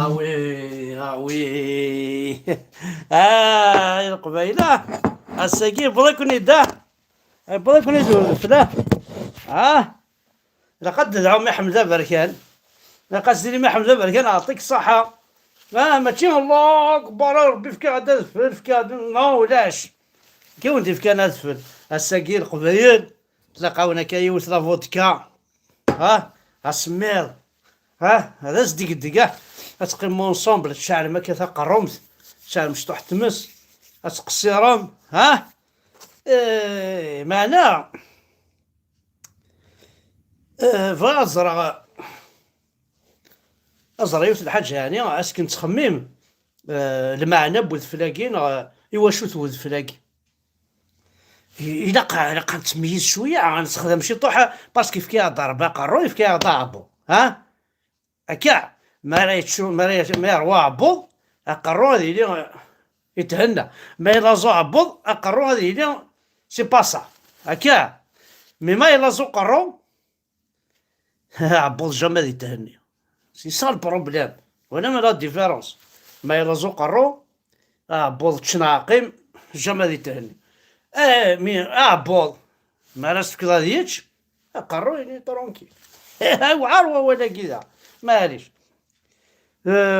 وي وي القبيله الساكي بغا يكون يدور فلاه. لقد دعوا ما حمزه بركان، لقد سيدي ما حمزه بركان يعطيك الصحه. ماشي الله اكبر ربي فيك غادا تفل فيك نو ولاش كي ولدي فيك انا تفل الساكي القبيل تلاقاونا كيوت لا فودكا السمير هذا صديق دقه تقيمو اونصومبل تشعل ما كيثا قرومت تشعل مشطوح تمس تقصيرهم معنا فازرع يوسف الحاج يعني اسكن تخميم المعنى بوذفلاكين ايوا شو ذفلاكي إلا قا تميز شويه غنستخدم شي طوحه باسكو فيها ضربه قروي فيها ضعبو هكا ما رايتشو ما يروى عبوض اقرو هذه اللي يتهنى ما يلازو عبوض اقرو هذه اللي سي باسا هكا مي ما يلازو قرو عبوض جامي يتهني سي سا البروبليم وانا ما لا ديفيرونس ما يلازو قرو عبوض تشناقيم جامي يتهني مي عبوض ما راس كذا ديتش قرو يعني ترونكي وعروه ولا كذا معليش.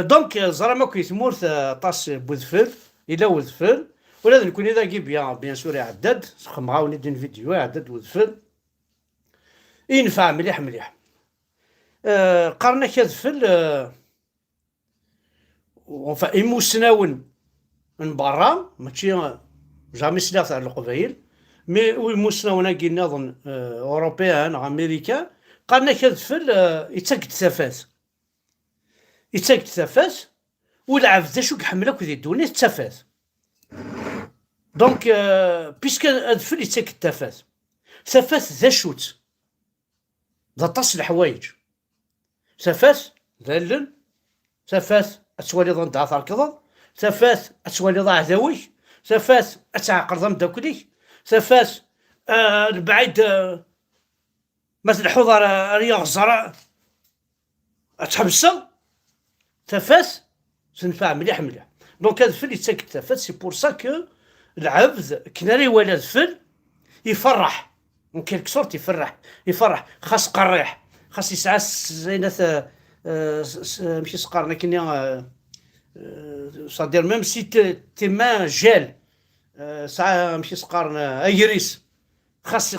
دونك زعما كي تمورث طاس بوذفل الى وذفل ولازم نكون اذا كي بيان سور يعدد خمغاوني دين فيديو يعدد وذفل ينفع مليح. قرنا كذفل وفا يموسناون من برا ماشي جامي سلاف على القبايل مي ويموسناونا كي نظن اوروبيان امريكان قرنا كذفل يتسكت ثفاث والعبد شو كحملك ذي الدنيا تفاث دونك بيسك ادفل يتسكت ثفاث ذا شوت ذا طاس الحوايج ثفاث ذلل ثفاث اتوالي ضن دعثر كضل ثفاث اتوالي ضاع ذوي ثفاث اتعقر ضم داكلي ثفاث البعيد مثل حضر رياض الزرع اتحبسه ثفاث تنفع مليح دونك هذا الفل يتسكت ثفاث سي بور سا كو العبد كناري ولا الفل يفرح من كيلك سورت يفرح خاص قريح خاص يسعى زينة ماشي سقارنا كنيا صادير ميم سي تي مان جال ساعة ماشي سقارنا يريس خاص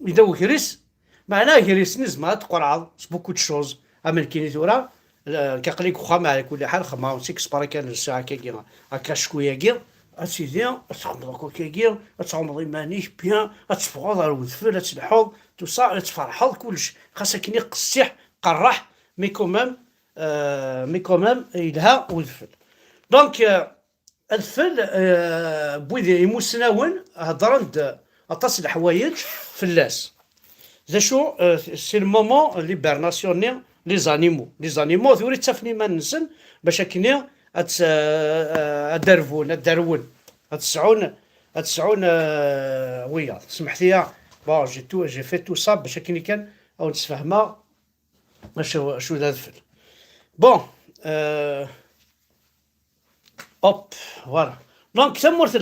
يدوك يريس معناه يريس نزمة تقرعض بوكو دو شوز عمل كيني ثورا كيقليك وخا على كل حال خما سيكس بارا كان الساعه كي هكا شكويه كي اسيدي تخمض كي تغمض مانيش بيان تفغض الوذفل تلحوظ توصا تفرحض كلش خاصك كني قصيح قرح مي كومام يلها وذفل دونك الفل بويدي يموسناون هضرند اطاس الحوايج فلاس ذا شو سي المومون ليبرناسيون لي زانيمو ثوري تسافني ما ننسن باش كني الدرون تسعون ويا سمحت لي بون جي في تو صا باش كني كان او نتفاهما شو ذا الفل بون اوب فوالا دونك تمورت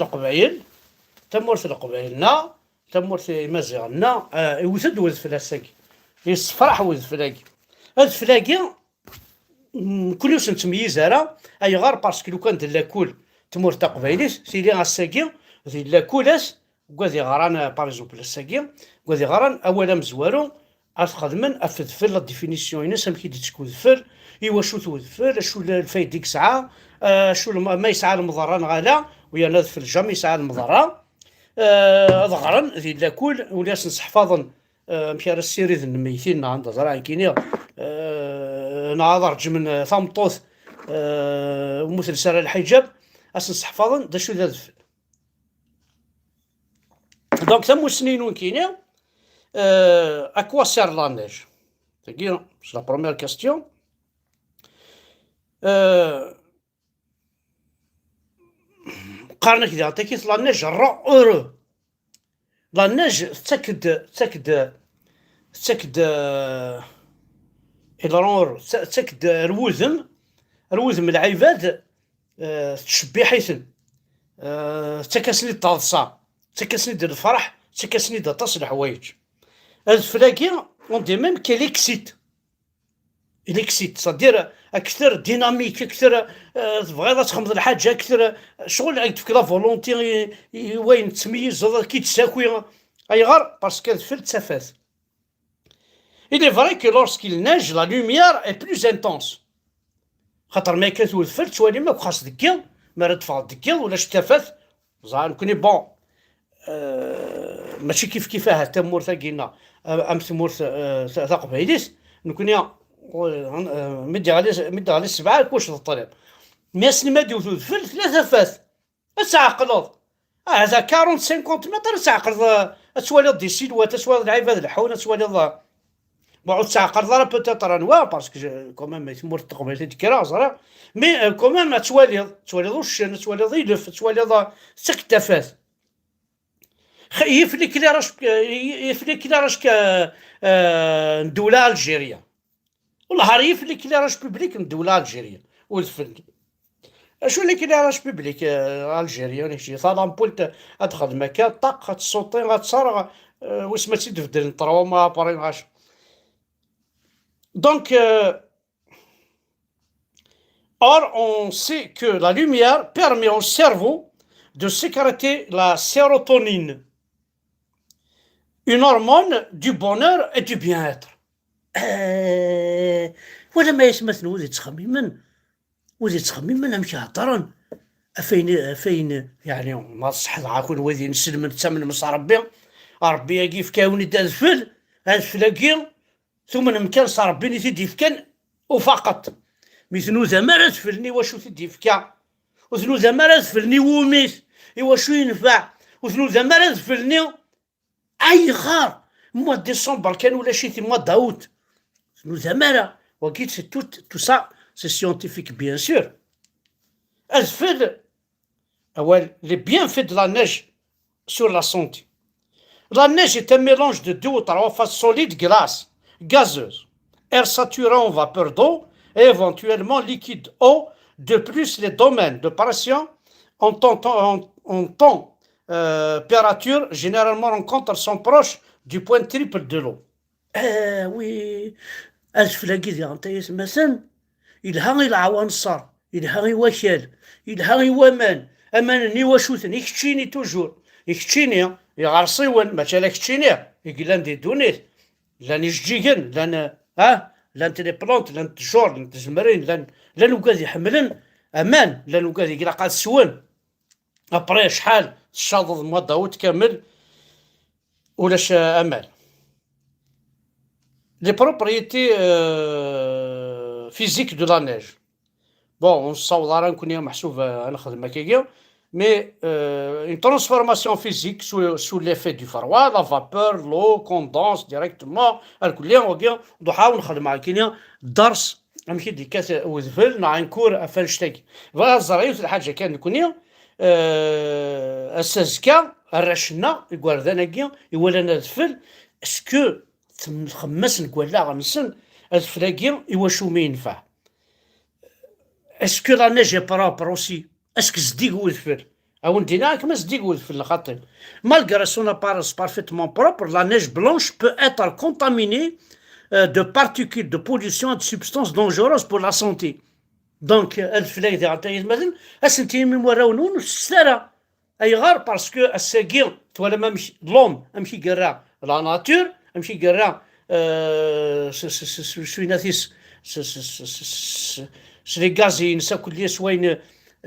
القبائلنا تمورت مازيغنا يوثد وذفل هساكي يصفرح وذفلاكي هاد الفلاكي كلش نتميز راه اي غير باسكو لو كان لاكول تمور تقبايليس سيدي غاساكي ذي لاكولاس كوادي غران باغ اكزومبل الساكي كوادي غران اولا مزوارو افخدمن افذفل لا ديفينيسيون ينس كي تكون ذفل ايوا شو توذفل شو الفايد يسعى شو ما يسعى المضران غالا ويا نذفل جامي يسعى المضران غران ذي لاكول ولاس نحفظن مشي راه السيريد الميتين عند زرع كينيا نعذر من ثمطوث ومثل سر الحجاب اسنس حفاظن دا شو ذا الفل دونك ثم سنين وين كينيا اكوا سير لا نيج تاكي لا بروميير كاستيون قارنك كذا تاكيت لا نيج الرو اورو لا نيج تاكد الرور تاكد روزم الوذم العباد تشبي حيثن تكاسني التعصا تكاسني ديال الفرح تكاسني د طاس الحوايج هاد الفلاكي اون دي ميم كي ليكسيت ليكسيت صدير اكثر ديناميك اكثر تبغي تخمض الحاجه اكثر شغل عندك في لا فولونتي وين تميز كي تساكوي اي غير باسكو الفل تسافات. Il est vrai que lorsqu'il neige, la lumière est plus intense. خاطر ما كان الفل توالي ما خاص دكيل ما راه تفعل دكيل ولا شتافات زعما نكوني بون ماشي كيفاه تمور ثقينا ام تمور ثقب هيديس نكوني مدي على السبعه كوش الطريق ميسني ما ديوثو الفل ثلاثه فاس تعقلض هذا 40 50 متر تعقل تسوالي دي سيلوات تسوالي العباد الحونه تسوالي بعد تعقل راه بوتيتر انواع باسكو كوميم تمور الثقب هذيك كراز راه مي كوميم تسوالي الشن تسوالي يلف تسوالي سكتافات يفلك لي راش الدولة الجيرية والله يفلك لي راش بوبليك الدولة الجيرية والفل اشو اللي كي راش بوبليك الجيريا ولا شي صاد امبول ادخل مكان طق تصوتي غتصار واش ما تدفدل طروما بارين غاش donc or on sait que la lumière permet au cerveau de sécréter la sérotonine, une hormone du bonheur et du bien-être. ولا ما يسمثن وذي تخميمن امشي هضرن فين يعني ما صح عاكون وذي نسلم نتسمن مص ربي يجي في كاوني دازفل هالفلاكي ثم نمكن صار ربي تدي فكان وفقط مثنو زعما تفلني واشو تدي فكا وثنو زعما تفلني وميس واشو ينفع وثنو زعما تفلني اي خار موا ديسمبر كان ولا شي موا داوت ثنو زعما وكيت سي تو سا سي سيونتيفيك بيان سور الفل اول لي بيان في de la neige sur la santé. La neige est un mélange de 2 ou 3 phases solides gazeuses, air saturé en vapeur d'eau et éventuellement liquide eau. De plus, les domaines de pression en température généralement rencontrent sont proches du point triple de l'eau. Oui, الفلاكي ديال نتايا مثلا يلها العوان الصار يلها يوكل يلها يوامان امانني واشوثني يكتشيني توجور يكتشيني يغرسيون مثلا كتشيني يقلان دي دونيت لان يجيكن لان لان تي بلونت لان تجور لان تزمرين لان وكاد يحملن امان لان وكاد يقرا قاد سوان ابري شحال الشاطض موا داوت كامل ولاش امان. Les propriétés physiques de la neige. Bon, on s'en connaît mais une transformation physique sous l'effet du froid, la vapeur, l'eau condense directement. نحاول نخدم مع كينيا درس نمشي دي كاس وذفل نعنكور افنشتاكي فوالا الزرايوت الحاجه كان نكونيا السازكا الرشنا يقوارداناكيا يولانا ذفل اسكو تخمس نقول غمسن الفلاكي يواشو ما ينفع اسكو لا نيج بروبر اوسي اسكو زديق وذفل او ندينا كما زديق وذفل خاطر malgré son apparence parfaitement propre la neige blanche peut être contaminée de particules de pollution et de substances dangereuses pour la santé. Donc الفلاكي ديال عطايا مثلا اسنتي من وراونون السرا اي غير باسكو الساكير تولا ما مشي لوم امشي قرا لا ناتور امشي قرا شويناتيس سلي غازي ينسى كل سوين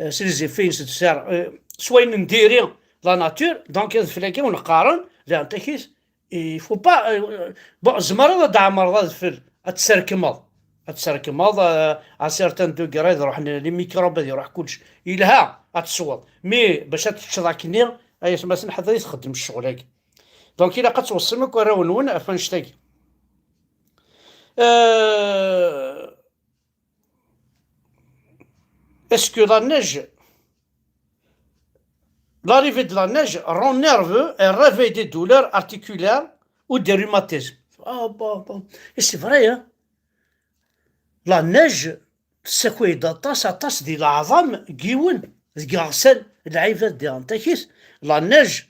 سلي زيفين ستسار سوين نديري لا ناتور دونك الفلاكي ونقارن لا نتاكيس يفو با بون زمرض دع مرض الفل اتسركمض ا سيرتان دوغري يروح لي ميكروب يروح كلش يلها اتصور مي باش تشراكني اي مثلا حدا يخدم الشغل هاك دونك الا قد توصلك راه ونون افنشتاكي est-ce que la neige l'arrivée de la neige rend nerveux et réveille des douleurs articulaires ou des rhumatismes. Ah bon et c'est vrai hein la neige تساكوي طاس ديال العظام كيون كاغسل العيفات ديال انتاكيس لا نيج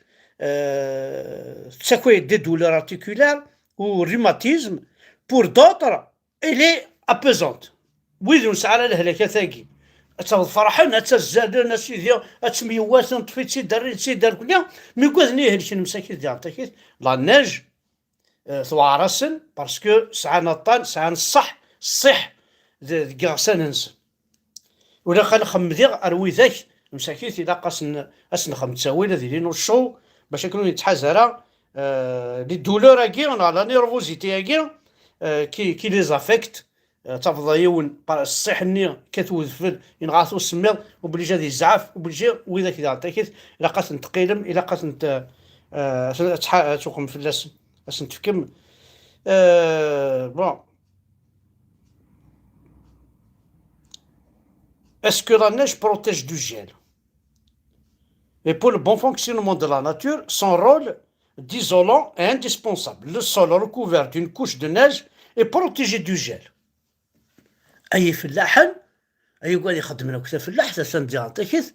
تساكوي دي دولور ارتيكولار ou rhumatisme. Pour d'autres, elle est apaisante. ويدو نسعى الهلاكة ثاقي فرحان الزادن سيدي اتميواسن طفيت سيدار كلها مي كوذني هلشن مساكين ديال انتاكيس لا نيج ثوارسن باسكو سعانا الطان سعانا الصح كاغسان ننسى ولا خنخم ديغ اروي ذاك مساكين الا قاسن اسنخم تساوي ذي لينو الشو باش يكونوا يتحازرا لي دولور اكي لا نيرفوزيتي اكي كي لي زافيكت تفضل يون الصح ني كتوذفل ينغاثو السميض وبليجا ذي الزعاف وبليجا وذاك ذا تاكيت الا قاسن تقيلم الا قاسن تقوم في اللاس باش نتفكم بون. Est-ce que la neige protège du gel? Et pour le bon fonctionnement de la nature, son rôle d'isolant est indispensable. Le sol recouvert d'une couche de neige est protégé du gel. أي فلاحا أي قال يخدم لك فلاح تسندي تكيث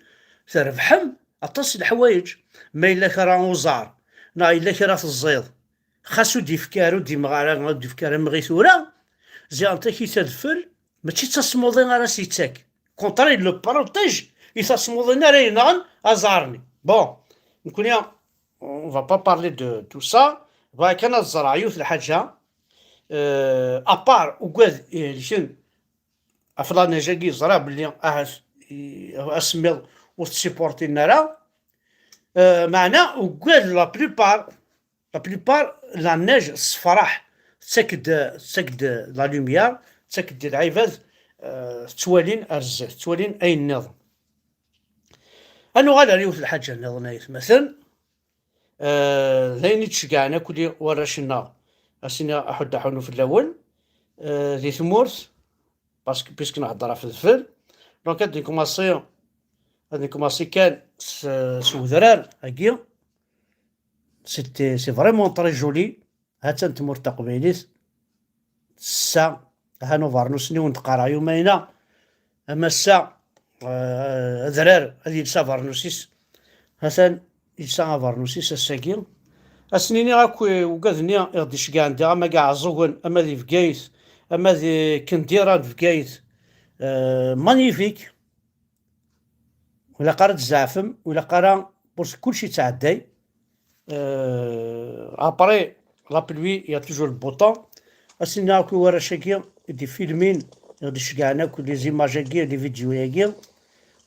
تربحم أطس الحوايج ما إلا كرا وزار نا إلا كرا في الزيض خاصو دي فكارو دي مغارا دي فكارا مغيثورا زي أنتكي تدفل ماشي تصمودين راه سيتاك كونطري لو بروتيج يتصمودين راه ينغن أزارني بون نكون يا on va pas parler de tout ça كان الزراعيوث الحاجة أبار وقاد لشن أفلا نجاكي زرا بلي أسميض وتسيبورتي النارا معنا وقال لا بليبار لا نيج الصفراح تسكد لا لوميار تسكد العيفاز توالين أرزاف توالين أي النظام أنو غالا ريوث الحاجة النظام مثلا ذاين تشقعنا كلي وراشنا أسينا أحد حنو في الأول ذي ثمورث باسكو بيسك نهضر في الفل دونك غادي كوماسي كان سوذرار هاكيا سي فريمون تري جولي هاتا نتمر تقبيليت السا هانو فارنوسني ونتقرا يومينا اما السا ذرار هادي يلسا فارنوسيس هاتا يلسا فارنوسيس الساكيا اسنيني غاكو وكاذني غادي شكاع عندي اما كاع عزوغن اما ذي فكايث اما ذي كنديران في كايث مانيفيك ولا قرا تزعفم ولا قرا بورس كلشي تعداي ابري لا بلوي يا توجور البوطون اسينا كو ورا شاكيا دي فيلمين غادي شكاعنا كل لي زيماجاكيا لي فيديوهاكيا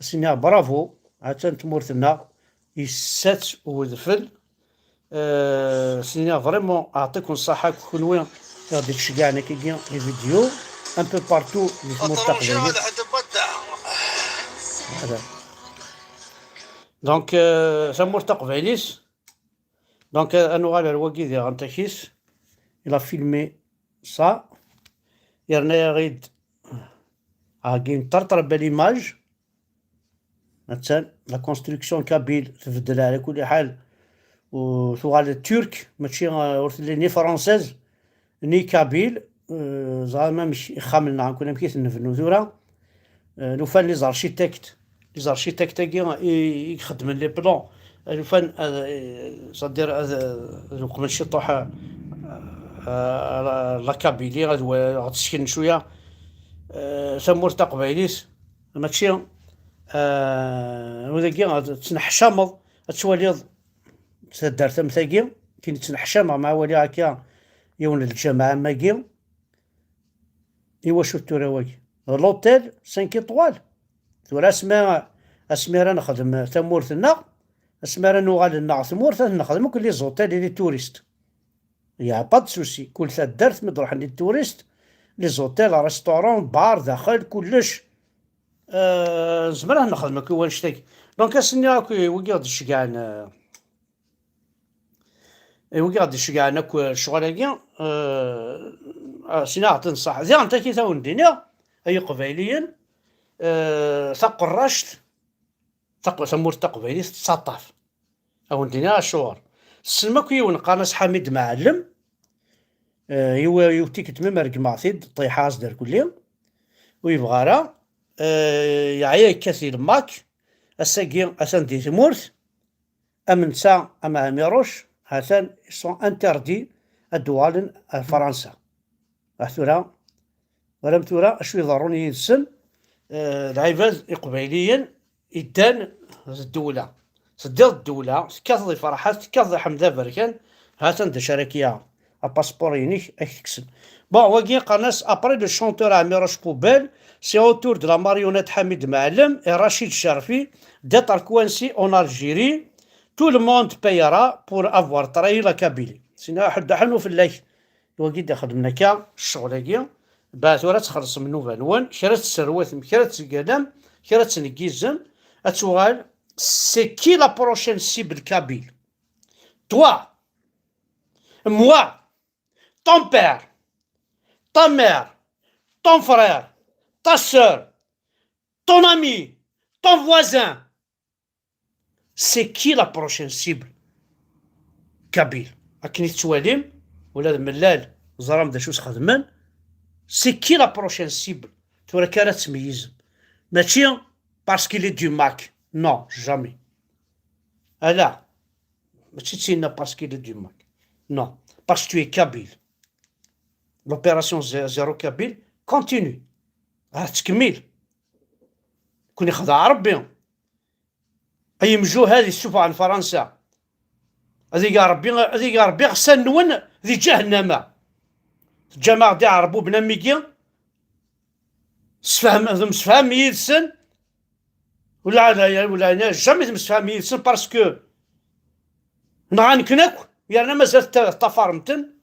اسينا برافو عاد تمورتنا يسات وذفل سينا فريمون اعطيكم الصحة كلوين غادي تشجعنا كي لي فيديو ان بو بارتو لي تمرتقلين هذا دونك سمرتق فيليس دونك انو على الواقي ديال غنتاكيس الى فيلمي صا يرنا غيد هاكي نطرطر باليماج مثلا لا كونستركسيون كابيل تبدل على كل حال وثوال الترك ماشي ني فرونسيز ني كابيل زعما مش خاملنا نكون مكيت نفنو ثورا نوفان لي زارشيتكت يخدم لي بلون نوفان صدير نقبل شي طوح لا كابيلي غتسكن شويه سمور تقبيليس ماشي وذاكي تنحشامض تولي تدار ثمثاكي كي تنحشام مع والي هكا يون الجامعة ماكي إوا شفتو رواكي لوطيل 5 إيطوال ثورا اسمي راه نخدم ثمورتنا اسمي راه نوغال لنا ثمورت نخدمو كل لي زوطيل لي توريست يا با دو سوسي كل ثلاث درت مي نروح لي توريست لي زوطيل ريستورون بار داخل كلش زعما نخدم كي ونشتاكي دونك اسني هاكي وكي غادي شكاعنا وكي غادي شكاعنا الشغل هاكي سينا تنصح زي انت كي تاون الدنيا اي قبيليا ثقرشت سمور تقبيلي تسطف او الدنيا شهور السلمى كي ونقانس حميد معلم يوتيك تمام رك معثيد طيحاس دار كل يوم ويبغى راه يعيا كثير ماك الساقي أسان دي تمورت أمنسا أما أميروش هاتان سون انتردي الدوال فرنسا ثورا ولم تورا شوي ضروري يدسن العباد إقباليا إدان الدولة صديق الدولة كاظي فرحات كاظي حمدة بركان هاتان دا شركية باسبور ينيك اكتكسن بون واقي قناس ابري لو شونتور عميروش بوبال سي اوتور دو لا ماريونيت حميد معلم et رشيد الشرفي d'être coincé en Algérie tout le monde payera pour avoir trahi la Kabylie سينا حد حنو في الليل واقي دا خدمنا كا الشغل بعد ورا تخلص منو فالوان كرات السروات كرات القدم كرات نكيزم اتوغال سي كي لا بروشين سيبل كابيل توا moi ton père, ta mère, ton frère, ta sœur, ton ami, ton voisin. C'est qui la prochaine cible? Kabyle. أكني تواليم ولا ملال زرام دا شوس خدمان. C'est qui la prochaine cible? تورا كانت تميز. ماشي parce qu'il est du Mac. Non, jamais. ألا ماشي تسينا parce qu'il est du Mac. Non, parce que tu es Kabyle. L'opération Zéro Kabyle continue. تكمل. كون يخضع ربي. أي مجو هذه السفة عن فرنسا. هذه ربي غسان نون ذي جهنم. الجماعة دي عربو بناميكي. سفهم يدسن. ولا جامي مسفهم يدسن باسكو نغانكنك يعني مازال تفارمتن.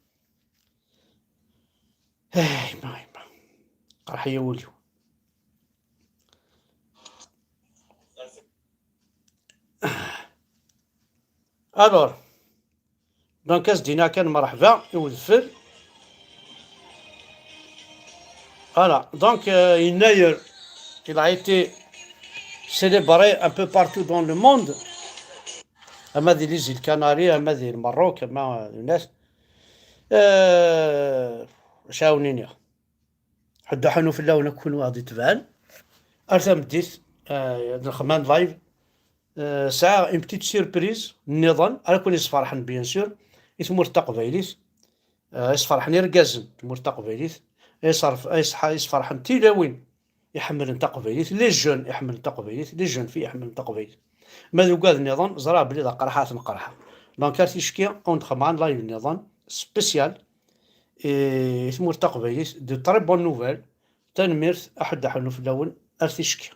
ما راح يوليو الور دونك دينا كان مرحبا يوذفر فوالا دونك يناير il a été célébré un peu partout dans le monde اما ذي ليزي الكناري اما ذي المروك اما الناس شاونينيا حد حنو في اللون نكون غادي تبان ارثم ديت نخمان لايف ساعة اون بتيت سيربريز النظام على كون يصفرحن بيان سور يثمر تقبيليت يصفرحن يرقازن تمر تقبيليت يصفرحن تيلاوين يحمل تقبيليت لي جون يحمل تقبيليت لي جون في يحمل تقبيليت ماذا قال النظام زرا بلي قرحات نقرحه دونك ارتيشكي اون خمان لايف النظام سبيسيال يثمر تقبيليت دو تري بون نوفيل تنميرت احد حنو في اللون ارتيشكي